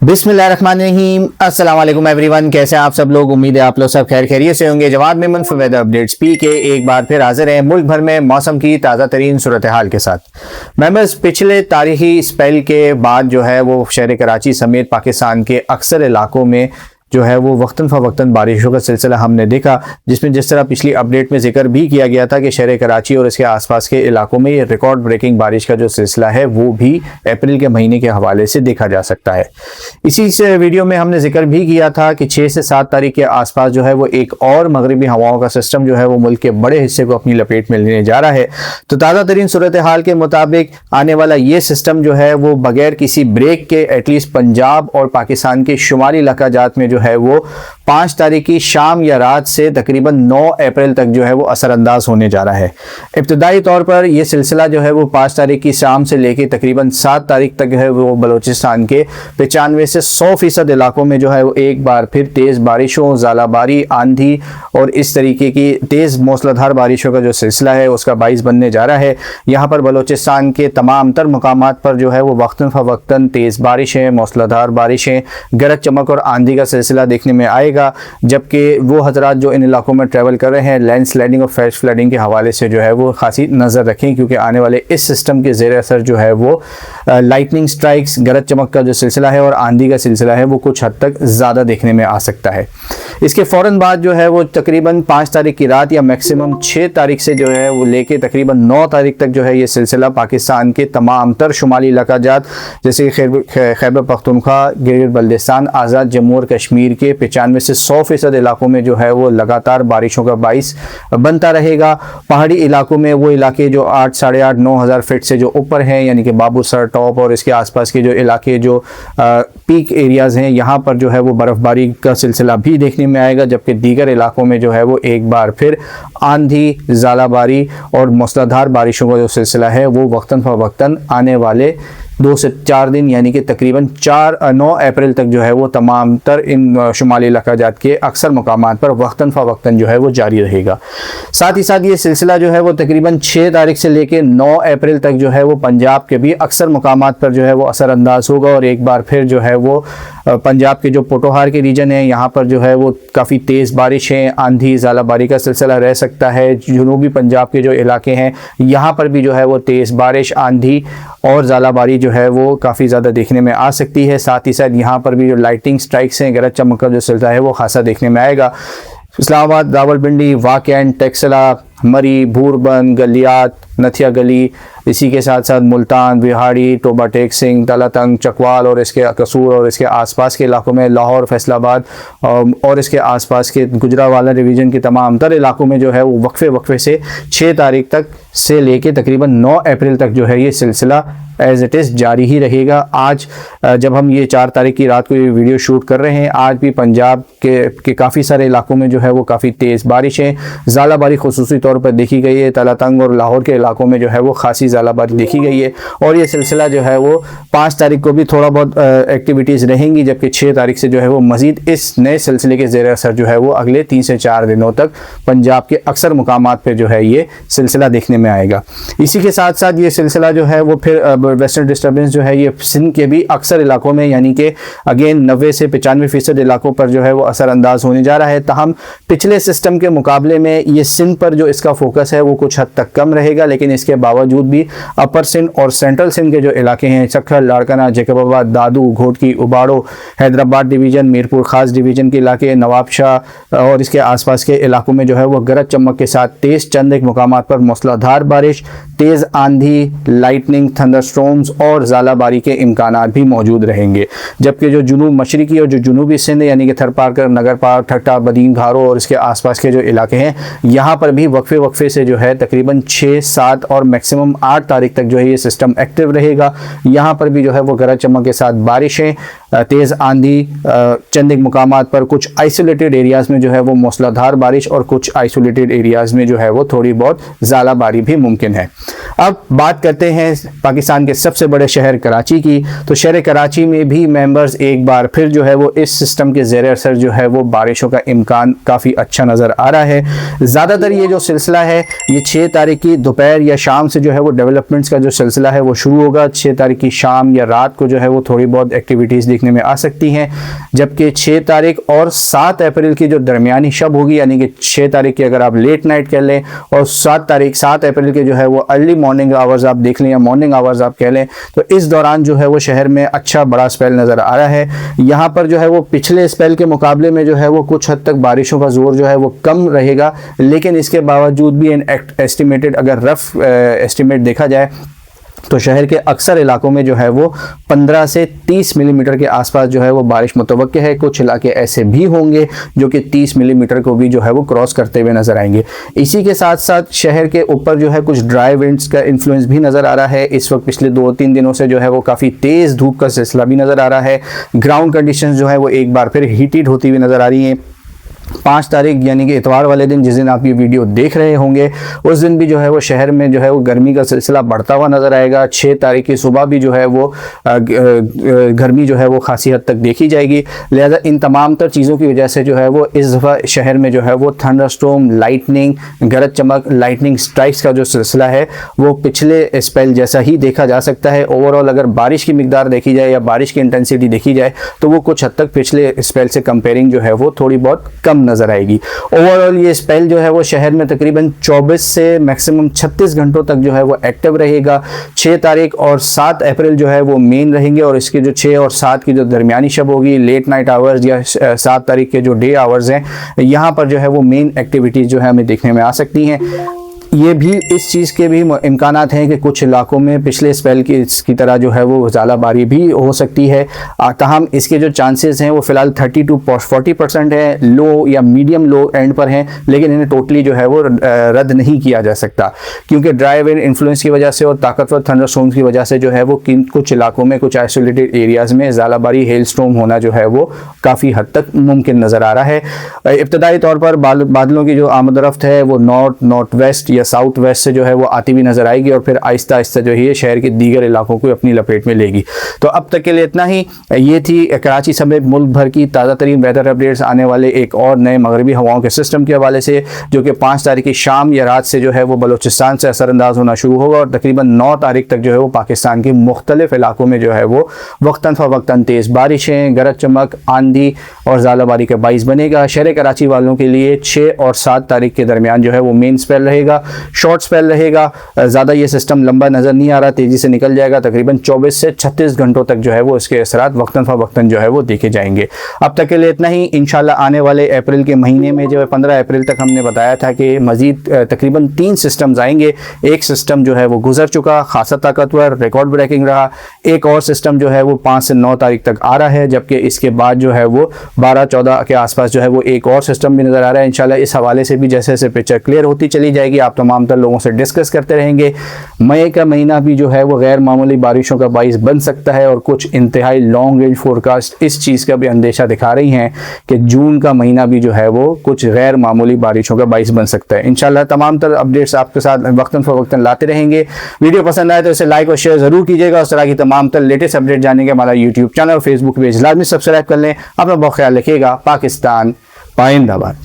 बिस्मिल्लाहिर्रहमानिर्रहीम। अस्सलाम वालेकुम एवरीवन, कैसे हैं आप सब लोग। उम्मीद है आप लोग सब खैर खैरियत से होंगे। Jawad Memon for weather updates पी के एक बार फिर हाजिर है मुल्क भर में मौसम की ताज़ा तरीन सूरत हाल के साथ। मेंबर्स, पिछले तारीखी स्पेल के बाद जो है वो शहर कराची समेत पाकिस्तान के अक्सर इलाकों में जो है वो वक्तन फ़वक्तन बारिशों का सिलसिला हमने देखा, जिसमें जिस तरह पिछली अपडेट में जिक्र भी किया गया था कि शहर कराची और इसके आसपास के इलाकों में ये रिकॉर्ड ब्रेकिंग बारिश का जो सिलसिला है वो भी अप्रैल के महीने के हवाले से देखा जा सकता है। इसी से वीडियो में हमने जिक्र भी किया था कि 6 से 7 तारीख के आसपास जो है वो एक और मगरबी हवाओं का सिस्टम जो है वो मुल्क के बड़े हिस्से को अपनी लपेट में लेने जा रहा है। तो ताज़ा तरीन सूरत हाल के मुताबिक आने वाला ये सिस्टम जो है वो बगैर किसी ब्रेक के एटलीस्ट पंजाब और पाकिस्तान के शुमाली इलाका जात में जो है वो 5 तारीख की शाम या रात से तकरीबन 9 अप्रैल तक जो है वो असरअंदाज होने जा रहा है। इब्तदाई तौर पर यह सिलसिला जो है वो 5 तारीख की शाम से लेकर तकरीबन 7 तारीख तक है वो बलूचिस्तान के 95 से 100% इलाकों में जो है वो एक बार फिर तेज़ बारिशों, ज़ालाबारी, आंधी और इस तरीके की तेज़ मौसलाधार बारिशों का जो सिलसिला है उसका बाइस बनने जा रहा है। यहाँ पर बलूचिस्तान के तमाम तर मकामात पर जो है वो वक्तन फ़वक्तन तेज़ बारिशें, मौसलाधार बारिशें, गरज चमक और आंधी का सिलसिला देखने में आएगा। जबकि वो हजरात जो इन इलाकों में ट्रैवल कर रहे हैं लैंड स्लाइडिंग और फ्लैश फ्लडिंग के हवाले से जो है वो खासी नज़र रखें, क्योंकि आने वाले इस सिस्टम के ज़ेर असर जो है वो लाइटनिंग स्ट्राइक्स, गरज चमक का जो सिलसिला है और आंधी का सिलसिला है वो कुछ हद तक ज़्यादा देखने में आ सकता है। इसके फ़ौरन बाद जो है वो तकरीबन 5 तारीख की रात या मैक्सिमम 6 तारीख से जो है वो लेके तकरीबन 9 तारीख तक जो है ये सिलसिला पाकिस्तान के तमाम तर शुमाली इलाका जात जैसे खैबर पख्तूनख्वा, गिलगित बल्तिस्तान, आज़ाद जम्मू और कश्मीर के 95 से 100% इलाकों में जो है वो लगातार बारिशों का बाइस बनता रहेगा। पहाड़ी इलाकों में वो इलाके जो 8, 8.5, 9,000 फीट से जो ऊपर हैं यानी कि बाबूसर टॉप और इसके आसपास के जो इलाके जो पीक एरियाज़ हैं यहाँ पर जो है वो बर्फ़बारी का सिलसिला भी देखने में आएगा। जबकि दीगर इलाकों में जो है वो एक बार फिर आंधी, ज़ालाबारी और मूसलाधार बारिशों का जो सिलसिला है वो वक्तन फ़वक्तन आने वाले 2 से 4 दिन यानी कि तकरीबन 9 अप्रैल तक जो है वो तमाम तर इन शुमाली इलाका जात के अक्सर मकामात पर वक्तन फ़वक्तन जो है वो जारी रहेगा। साथ ही साथ ये सिलसिला जो है वो तकरीबन 6 तारीख से लेकर 9 अप्रैल तक जो है वो पंजाब के भी अक्सर मकामात पर जो है वो असरअंदाज होगा और एक बार फिर जो है वो पंजाब के जो पोटोहार के रीजन है यहाँ पर जो है वो काफ़ी तेज़ बारिशें, आंधी, ज़ालाबारी का सिलसिला रह सकता है। जनूबी पंजाब के जो इलाके हैं यहाँ पर भी जो है वो तेज़ बारिश, आंधी और ज़ालाबारी जो है वो काफ़ी ज़्यादा देखने में आ सकती है। साथ ही साथ यहाँ पर भी जो लाइटिंग स्ट्राइक्स हैं, गरज चमक का जो सिलसिला है वो खासा देखने में आएगा। इस्लामाबाद, रावलपिंडी, वाकैन, टेक्सला, मरी, भूरबन, गलियात, नथिया गली, इसी के साथ साथ मुल्तान, बिहाड़ी, टोबा टेक सिंह, तलातंग, चकवाल और इसके कसूर और इसके आसपास के इलाकों में, लाहौर, फैसलाबाद और इसके आसपास के गुजरांवाला डिवीज़न के तमाम तर इलाकों में जो है वो वक्फे से 6 तारीख तक से लेके तकरीबन 9 अप्रैल तक जो है ये सिलसिला एज़ इट इज़ जारी ही रहेगा। आज जब हम ये 4 तारीख की रात को ये वीडियो शूट कर रहे हैं, आज भी पंजाब के काफ़ी सारे इलाकों में जो है वो काफ़ी तेज़ बारिशें, ज़ालाबारी खुसूसी तौर पर देखी गई है। तलातंग और लाहौर के इलाकों में जो है वो खासी ज़ालाबारी देखी गई है और ये सिलसिला जो है वो 5 तारीख को भी थोड़ा बहुत एक्टिविटीज़ रहेंगी, जबकि 6 तारीख से जो है वो मज़ीद इस नए सिलसिले के ज़ेर असर जो है वो अगले 3 से 4 दिनों तक पंजाब के अक्सर मुकामात पर जो है ये सिलसिला देखने में आएगा। इसी के साथ साथ ये सिलसिला जो है वो फिर वेस्टर्न डिस्टर्बेंस जो है ये सिंध के भी अक्सर इलाकों में यानी कि अगेन 90 से 95% इलाकों पर जो है वो असरअंदाज होने जा रहा है। ताहम पिछले सिस्टम के मुकाबले में ये सिंध पर जो इसका फोकस है वो कुछ हद तक कम रहेगा, लेकिन इसके बावजूद भी अपर सिंध और सेंट्रल सिंध के जो इलाके हैं, सक्खर, लाड़काना, जैकबाबाद, दादू, घोटकी, उबाड़ो, हैदराबाद डिवीज़न, मीरपुर खास डिवीज़न के इलाके, नवाबशाह और इसके आसपास के इलाकों में जो है वो गरज चमक के साथ तेज़ चंद एक मुकामात पर मूसलाधार बारिश, तेज़ आंधी, लाइटनिंग, थंडरस्टॉर्म्स और ज़ालाबारी के इम्कानात भी मौजूद रहेंगे। जबकि जो जुनूब मशरकी और जो जुनूबी सिंध यानी कि थरपारकर, नगर पार, ठट्टा, बदीन, घारो और इसके आसपास के जो इलाके हैं यहाँ पर भी वक्फे से जो है तकरीबन 6, 7 और मैक्सिमम 8 तारीख तक जो है ये सिस्टम एक्टिव रहेगा। यहाँ पर भी जो है वो गरज चमक के साथ बारिशें, तेज़ आंधी, चंद एक मुकामात पर कुछ आइसोलेटेड एरियाज़ में जो है वो मूसलाधार बारिश और कुछ आइसोलेटेड एरियाज़ में जो है वो थोड़ी बहुत ज़ालाबारी भी मुमकिन है। अब बात करते हैं पाकिस्तान के सबसे बड़े शहर कराची की। तो शहर कराची में भी मेंबर्स एक बार फिर जो है वो इस सिस्टम के ज़ेर असर जो है वो बारिशों का इम्कान काफ़ी अच्छा नज़र आ रहा है। ज़्यादातर ये जो सिलसिला है ये 6 तारीख की दोपहर या शाम से जो है वो डेवलपमेंट्स का जो सिलसिला है वो शुरू होगा। 6 तारीख की शाम या रात को जो है वो थोड़ी बहुत एक्टिविटीज़ देखने में आ सकती हैं। जबकि 6 तारीख और 7 अप्रैल की जो दरमियानी शब होगी, यानी कि 6 तारीख की अगर आप लेट नाइट कर लें और 7 अप्रैल के जो है वो अर्ली मॉर्निंग आवर्स आप देख लें या मॉर्निंग आवर्स आप कह लें, तो इस दौरान जो है वो शहर में अच्छा बड़ा स्पेल नज़र आ रहा है। यहाँ पर जो है वो पिछले स्पेल के मुकाबले में जो है वो कुछ हद तक बारिशों का जोर जो है वो कम रहेगा, लेकिन इसके बावजूद भी इन एस्टिमेटेड अगर रफ एस्टिमेट देखा जाए तो शहर के अक्सर इलाकों में जो है वो 15 से 30 मिलीमीटर के आसपास जो है वो बारिश मुतवक्के है। कुछ इलाके ऐसे भी होंगे जो कि 30 मिलीमीटर को भी जो है वो क्रॉस करते हुए नजर आएंगे। इसी के साथ साथ शहर के ऊपर जो है कुछ ड्राई विंड्स का इन्फ्लुएंस भी नज़र आ रहा है। इस वक्त पिछले 2-3 दिनों से जो है वो काफ़ी तेज़ धूप का सिलसिला भी नज़र आ रहा है। ग्राउंड कंडीशंस जो है वो एक बार फिर हीटेड होती हुई नज़र आ रही हैं। 5 तारीख यानी कि इतवार वाले दिन, जिस दिन आप ये वीडियो देख रहे होंगे, उस दिन भी जो है वो शहर में जो है वो गर्मी का सिलसिला बढ़ता हुआ नज़र आएगा। 6 तारीख की सुबह भी जो है वो गर्मी जो है वो खासी हद तक देखी जाएगी। लिहाजा इन तमाम तर चीज़ों की वजह से जो है वो इस दफ़ा शहर में जो है वो थंडरस्टॉर्म, लाइटनिंग, गरज चमक, लाइटनिंग स्ट्राइक्स का जो सिलसिला है वो पिछले स्पेल जैसा ही देखा जा सकता है। ओवरऑल अगर बारिश की मिकदार देखी जाए या बारिश की इंटेंसिटी देखी जाए तो वो कुछ हद तक पिछले स्पेल से कंपेयरिंग जो है वो थोड़ी बहुत कम नजर आएगी। ओवरऑल ये स्पेल जो है वो शहर में तकरीबन 24 से मैक्सिमम 36 घंटों तक जो है वो एक्टिव रहेगा। 6 तारीख और 7 अप्रैल जो है वो मेन रहेंगे और इसके जो 6 और 7 की जो दरमियानी शब होगी, लेट नाइट आवर्स या 7 तारीख के जो डे आवर्स हैं, यहाँ पर जो है वो मेन एक्टिविटीज़ जो है हमें देखने में आ सकती हैं। ये भी इस चीज़ के भी इम्कानात हैं कि कुछ इलाकों में पिछले स्पेल की तरह जो है वो ज़्यादाबारी भी हो सकती है। ताहम इसके जो चांसेस हैं वो फ़िलहाल 30 to 40% है, लो या मीडियम लो एंड पर हैं, लेकिन इन्हें टोटली जो है वो रद्द नहीं किया जा सकता क्योंकि ड्राई विंड इन्फ्लुएंस की वजह से और ताकतवर थंडरस्टॉर्म्स की वजह से जो है वो कुछ इलाकों में, कुछ आइसोलेटेड एरियाज़ में ज़्यादाबारी, हेल स्टॉर्म होना जो है वो काफ़ी हद तक मुमकिन नज़र आ रहा है। इब्तदाई तौर पर बादलों की जो आमदरफ्त है वो नॉर्थ वेस्ट या साउथ वेस्ट से जो है वो आती भी नजर आएगी और फिर आहिस्ता आहिस्ता जो है शहर के दीगर इलाकों को अपनी लपेट में लेगी। तो अब तक के लिए इतना ही। ये थी कराची समेत मुल्क भर की ताज़ा तरीन वेदर अपडेट्स आने वाले एक और नए मगरबी हवाओं के सिस्टम के हवाले से, जो कि 5 तारीख की शाम या रात से जो है वो बलोचिस्तान से असरअंदाज होना शुरू होगा और तकरीबन 9 तारीख तक जो है वो पाकिस्तान के मुख्तलिफ इलाकों में जो है वो वक्तन फ़वक्तन तेज़ बारिशें, गरज चमक, आंधी और ज़ालाबारी का बाइस बनेगा। शहर कराची वालों के लिए 6 और 7 तारीख के दरमियान जो है वो मेन स्पेल रहेगा, शॉर्ट स्पेल रहेगा। ज़्यादा ये सिस्टम लंबा नज़र नहीं आ रहा, तेज़ी से निकल जाएगा। तकरीबन 24 से 36 घंटों तक जो है वो इसके असरात वक्तन फ़वक्तन जो है वो देखे जाएंगे। अब तक के लिए इतना ही। इंशाल्लाह आने वाले अप्रैल के महीने में जो है 15 अप्रैल तक हमने बताया था कि मज़ीद तकरीबन 3 सिस्टम्स आएंगे। एक सिस्टम जो है वो गुजर चुका, खासा ताकतवर, रिकॉर्ड ब्रेकिंग रहा। एक और सिस्टम जो है वो 5 से 9 तारीख तक आ रहा है, जबकि इसके बाद जो है वो 12-14 के आसपास जो है वो एक और सिस्टम भी नज़र आ रहा है। इंशाल्लाह इस हवाले से भी जैसे जैसे पिक्चर क्लियर होती चली जाएगी आप तमाम तर लोगों से डिस्कस करते रहेंगे। मई का महीना भी जो है वो गैर मामूली बारिशों का बाइस बन सकता है और कुछ इंतहाई लॉन्ग रेंज फोरकास्ट इस चीज़ का भी अंदेशा दिखा रही हैं कि जून का महीना भी जो है वो कुछ गैर मामूली बारिशों का बाइस बन सकता है। इंशाल्लाह तमाम तर अपडेट्स आपके साथ वक्तन फ़वक्तन लाते रहेंगे। वीडियो पसंद आए तो इसे लाइक और शेयर ज़रूर कीजिएगा। उस तरह की तमाम तर लेटेस्ट अपडेट जानने के हमारा यूट्यूब चैनल और फेसबुक पेज लाजमी सब्सक्राइब कर लें। अपना बहुत ख्याल रखिएगा। पाकिस्तान पाइंदाबाद।